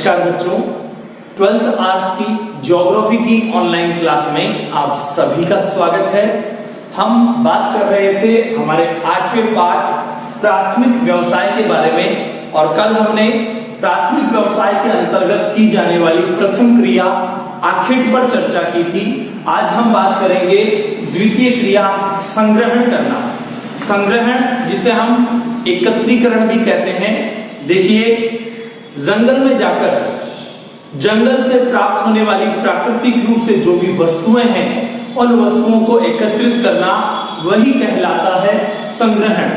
नमस्कार बच्चों, 12th arts की ज्योग्राफी की ऑनलाइन क्लास में आप सभी का स्वागत है। हम बात कर रहे थे हमारे 8वें पाठ प्राथमिक व्यवसाय के बारे में और कल हमने प्राथमिक व्यवसाय के अंतर्गत की जाने वाली प्रथम क्रिया आखेट पर चर्चा की थी। आज हम बात करेंगे द्वितीय क्रिया संग्रहण करना। संग्रहण जिसे हम एकत्रीकरण भी कहते हैं। देखिए, जंगल में जाकर जंगल से प्राप्त होने वाली प्राकृतिक रूप से जो भी वस्तुएं हैं उन वस्तुओं को एकत्रित करना वही कहलाता है संग्रहण।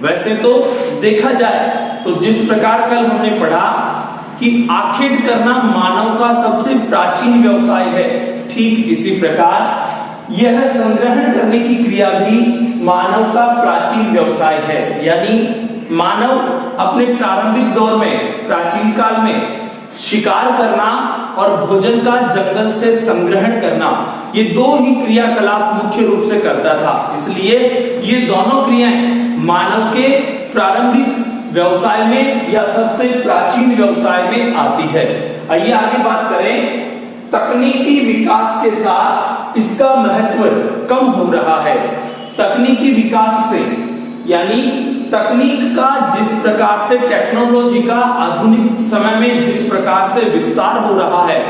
वैसे तो देखा जाए तो जिस प्रकार कल हमने पढ़ा कि आखेट करना मानव का सबसे प्राचीन व्यवसाय है, ठीक इसी प्रकार यह संग्रहण करने की क्रिया भी मानव का प्राचीन व्यवसाय है। यानी मानव अपने प्रारंभिक दौर में, प्राचीन काल में शिकार करना और भोजन का जंगल से संग्रहण करना, ये दो ही क्रियाकलाप मुख्य रूप से करता था। इसलिए ये दोनों क्रियाएं मानव के प्रारंभिक व्यवसाय में या सबसे प्राचीन व्यवसाय में आती है। आइए आगे बात करें। तकनीकी विकास के साथ इसका महत्व कम हो रहा है। तकनीकी विकास से यानी तकनीक का जिस प्रकार से, टेक्नोलॉजी का आधुनिक समय में जिस प्रकार से विस्तार हो रहा है,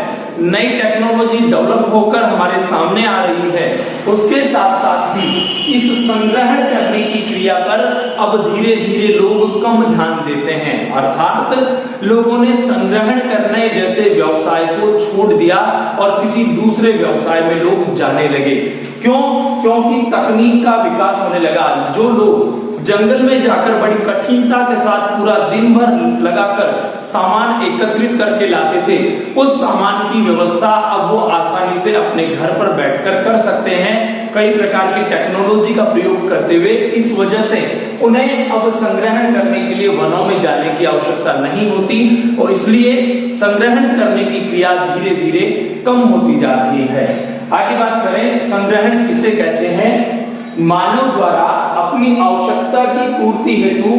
नई टेक्नोलॉजी डेवलप होकर हमारे सामने आ रही है, उसके साथ साथ ही इस संग्रहण करने की क्रिया पर अब धीरे धीरे लोग कम ध्यान देते हैं। अर्थात लोगों ने संग्रहण करने जैसे व्यवसाय को छोड़ दिया और किसी दूसरे व्यवसाय में लोग जाने लगे। क्यों? क्योंकि तकनीक का विकास होने लगा। जो लोग जंगल में जाकर बड़ी कठिनता के साथ पूरा दिन भर लगाकर सामान एकत्रित करके लाते थे, उस सामान की व्यवस्था अब वो आसानी से अपने घर पर बैठकर कर सकते हैं, कई प्रकार की टेक्नोलॉजी का प्रयोग करते हुए। इस वजह से उन्हें अब संग्रहण करने के लिए वनों में जाने की आवश्यकता नहीं होती और इसलिए संग्रहण करने की क्रिया धीरे धीरे कम होती जा रही है। आगे बात करें, संग्रहण किसे कहते हैं? मानव द्वारा अपनी आवश्यकता की पूर्ति हेतु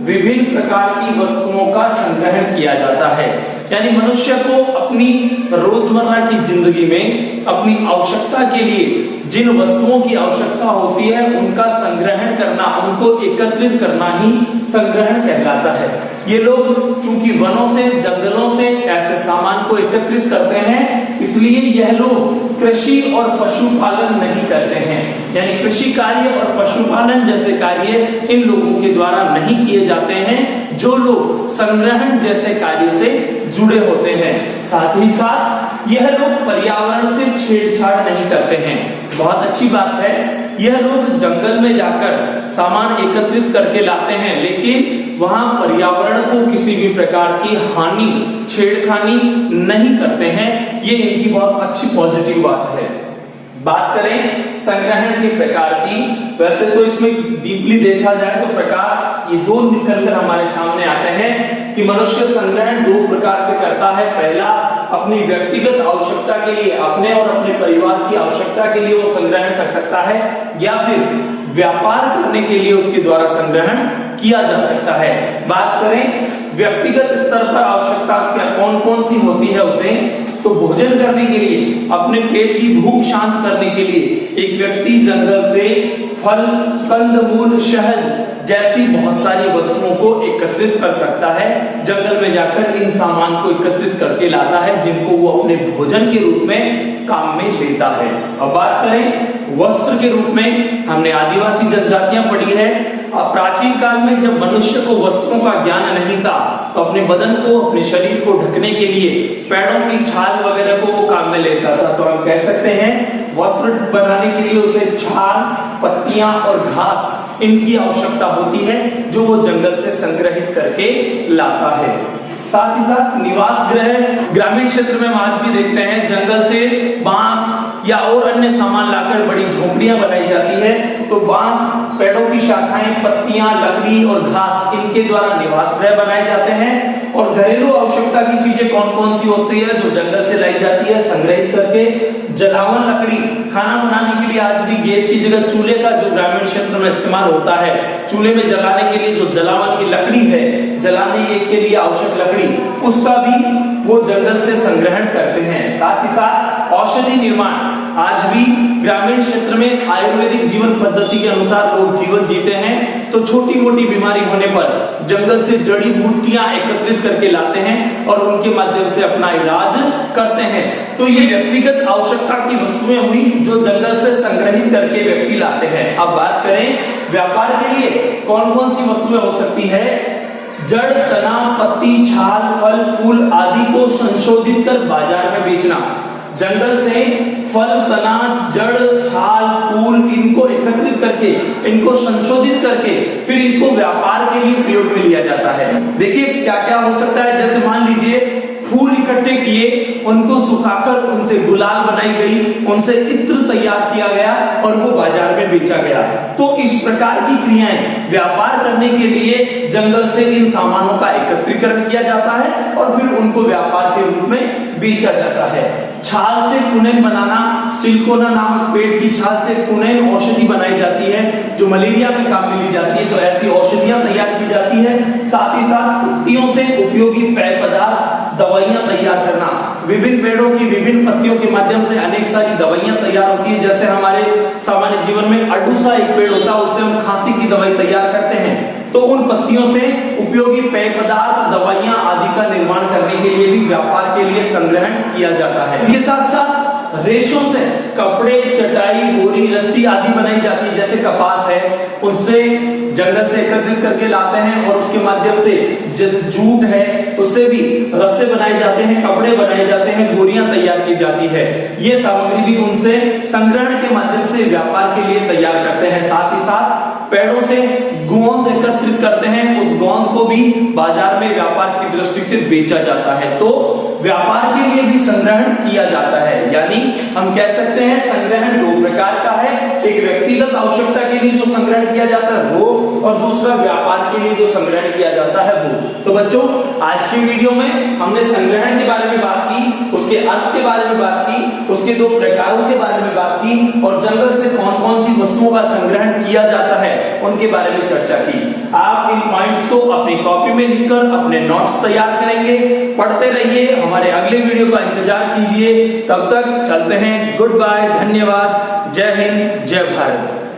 विभिन्न प्रकार की वस्तुओं का संग्रहण किया जाता है। यानी मनुष्य को अपनी रोजमर्रा की जिंदगी में अपनी आवश्यकता के लिए जिन वस्तुओं की आवश्यकता होती है उनका संग्रहण करना, उनको एकत्रित करना ही संग्रहण कहलाता है। ये लोग चूंकि वनों से, जंगलों से ऐसे सामान को एकत्रित करते हैं, इसलिए यह लोग कृषि और पशुपालन नहीं करते हैं। यानी कृषि कार्य और पशुपालन जैसे कार्य इन लोगों के द्वारा नहीं किए जाते हैं, जो लोग संग्रहण जैसे कार्य से जुड़े होते हैं। साथ ही साथ यह लोग पर्यावरण से छेड़छाड़ नहीं करते हैं। बहुत अच्छी बात है, यह लोग जंगल में जाकर सामान एकत्रित करके लाते हैं, लेकिन वहां पर्यावरण को किसी भी प्रकार की हानि, छेड़खानी नहीं करते हैं। ये इनकी बहुत अच्छी पॉजिटिव बात है। बात करें संग्रहण के प्रकार की, वैसे तो इसमें डीपली देखा जाए तो प्रकार ये दो निकलकर हमारे सामने आते हैं कि मनुष्य संग्रहण दो प्रकार से करता है। पहला, अपनी व्यक्तिगत आवश्यकता के लिए, अपने और अपने परिवार की आवश्यकता के लिए वो संग्रहण कर सकता है, या फिर व्यापार करने के लिए उसके द्वारा संग्रहण किया जा सकता है। बात करें व्यक्तिगत स्तर पर आवश्यकता क्या कौन कौन सी होती है उसे, तो भोजन करने के लिए, अपने पेट की भूख शांत करने के लिए एक व्यक्ति जंगल से फल, कंदमूल, शहद जैसी बहुत सारी वस्तुओं को एकत्रित कर सकता है। जंगल में जाकर इन सामान को एकत्रित करके लाता है, जिनको वो अपने भोजन के रूप में काम में लेता है। अब बात करें वस्त्र के रूप में, हमने आदिवासी जनजातियां पढ़ी है। प्राचीन काल में जब मनुष्य को वस्त्रों का ज्ञान नहीं था, तो अपने बदन को, अपने शरीर को ढकने के लिए पेड़ों की छाल वगैरह को वो काम में लेता था। तो हम कह सकते हैं वस्त्र बनाने के लिए उसे छाल, पत्तियां और घास, इनकी आवश्यकता होती है, जो वो जंगल से संग्रहित करके लाता है। साथ ही साथ निवास गृह, ग्रामीण क्षेत्र में हम आज भी देखते हैं जंगल से बांस, या और अन्य सामान लाकर बड़ी झोपड़ियां बनाई जाती है। तो बांस, पेड़ों की शाखाएं, पत्तियां, लकड़ी और घास, इनके द्वारा निवास गृह बनाए जाते हैं। और घरेलू आवश्यकता की चीजें कौन कौन सी होती है जो जंगल से लाई जाती है संग्रहित करके? जलावन लकड़ी, खाना बनाने के लिए आज भी गैस की जगह चूल्हे का जो ग्रामीण क्षेत्र में इस्तेमाल होता है, चूल्हे में जलाने के लिए जो जलावन की लकड़ी है, जलाने के लिए आवश्यक लकड़ी, उसका भी वो जंगल से संग्रहण करते हैं। साथ ही साथ औषधि निर्माण, आज भी ग्रामीण क्षेत्र में आयुर्वेदिक जीवन पद्धति के अनुसार लोग जीवन जीते हैं। तो छोटी मोटी बीमारी होने पर जंगल से जड़ी बूटियां एकत्रित करके लाते हैं और उनके माध्यम से अपना इलाज करते हैं। तो ये व्यक्तिगत आवश्यकता की वस्तुएं हुई जो जंगल से संग्रहित करके व्यक्ति लाते हैं। अब बात करें व्यापार के लिए कौन कौन सी वस्तुएं हो सकती है? जड़, तना, पत्ती, छाल, फल, फूल आदि को संशोधित कर बाजार में बेचना। जंगल से फल, तना, जड़, छाल, फूल, इनको एकत्रित करके, इनको संशोधित करके फिर इनको व्यापार के लिए प्रयोग में लिया जाता है। देखिए क्या क्या हो सकता है, जैसे मान लीजिए फूल इकट्ठे किए, उनको सुखाकर उनसे गुलाल बनाई गई, उनसे इत्र तैयार किया गया और वो बाजार में बेचा गया। तो इस प्रकार की क्रियाएं व्यापार करने के लिए जंगल से इन सामानों का एकत्रीकरण किया जाता है और फिर उनको व्यापार के रूप में बेचा जाता है। छाल से कुनैन बनाना, सिल्कोना नामक पेड़ की छाल से कुनैन औषधि बनाई जाती है जो मलेरिया में काम में ली जाती है। तो ऐसी औषधियां तैयार की जाती है। साथ ही साथ पत्तियों से उपयोगी पेय पदार्थ, दवाइयां तैयार करना, विभिन्न पेड़ों की विभिन्न पत्तियों के माध्यम से अनेक सारी दवाइयां तैयार होती है। जैसे हमारे सामान्य जीवन में अडूसा एक पेड़ होता है, उससे हम खांसी की दवाई तैयार करते हैं। तो उन पत्तियों से उपयोगी पेय पदार्थ, दवाइयां आदि का निर्माण करने के लिए भी व्यापार के लिए संग्रहण किया जाता है। इनके साथ साथ रेशों से कपड़े, चटाई, बोरी, रस्सी आदि बनाई जाती है। जैसे कपास है, उससे जंगल से एकत्रित करके लाते हैं और उसके माध्यम से, जैसे जूट है, उससे भी रस्से बनाए जाते हैं, कपड़े बनाए जाते हैं, बोरियां तैयार की जाती है। ये सामग्री भी उनसे संग्रहण के माध्यम से व्यापार के लिए तैयार करते हैं। साथ ही साथ पेड़ों से गोंद एकत्रित करते हैं, उस गोंद को भी बाजार में व्यापार की दृष्टि से बेचा जाता है। तो व्यापार के लिए भी संग्रहण किया जाता है। यानी हम कह सकते हैं संग्रहण दो प्रकार का है, एक व्यक्तिगत आवश्यकता के लिए जो संग्रहण किया जाता है वो, और दूसरा व्यापार के लिए जो संग्रहण किया जाता है वो। तो बच्चों, आज की वीडियो में हमने संग्रहण के बारे में बात की, उसके अर्थ के बारे में बात की, उसके दो प्रकारों के बारे में बात की और जंगल से कौन कौन सी वस्तुओं का संग्रहण किया जाता है उनके बारे में चर्चा की। आप इन पॉइंट्स को अपनी कॉपी में लिखकर अपने नोट्स तैयार करेंगे, पढ़ते रहिए, हमारे अगले वीडियो का इंतजार कीजिए। तब तक चलते हैं, गुड बाय, धन्यवाद, जय हिंद, जय भारत।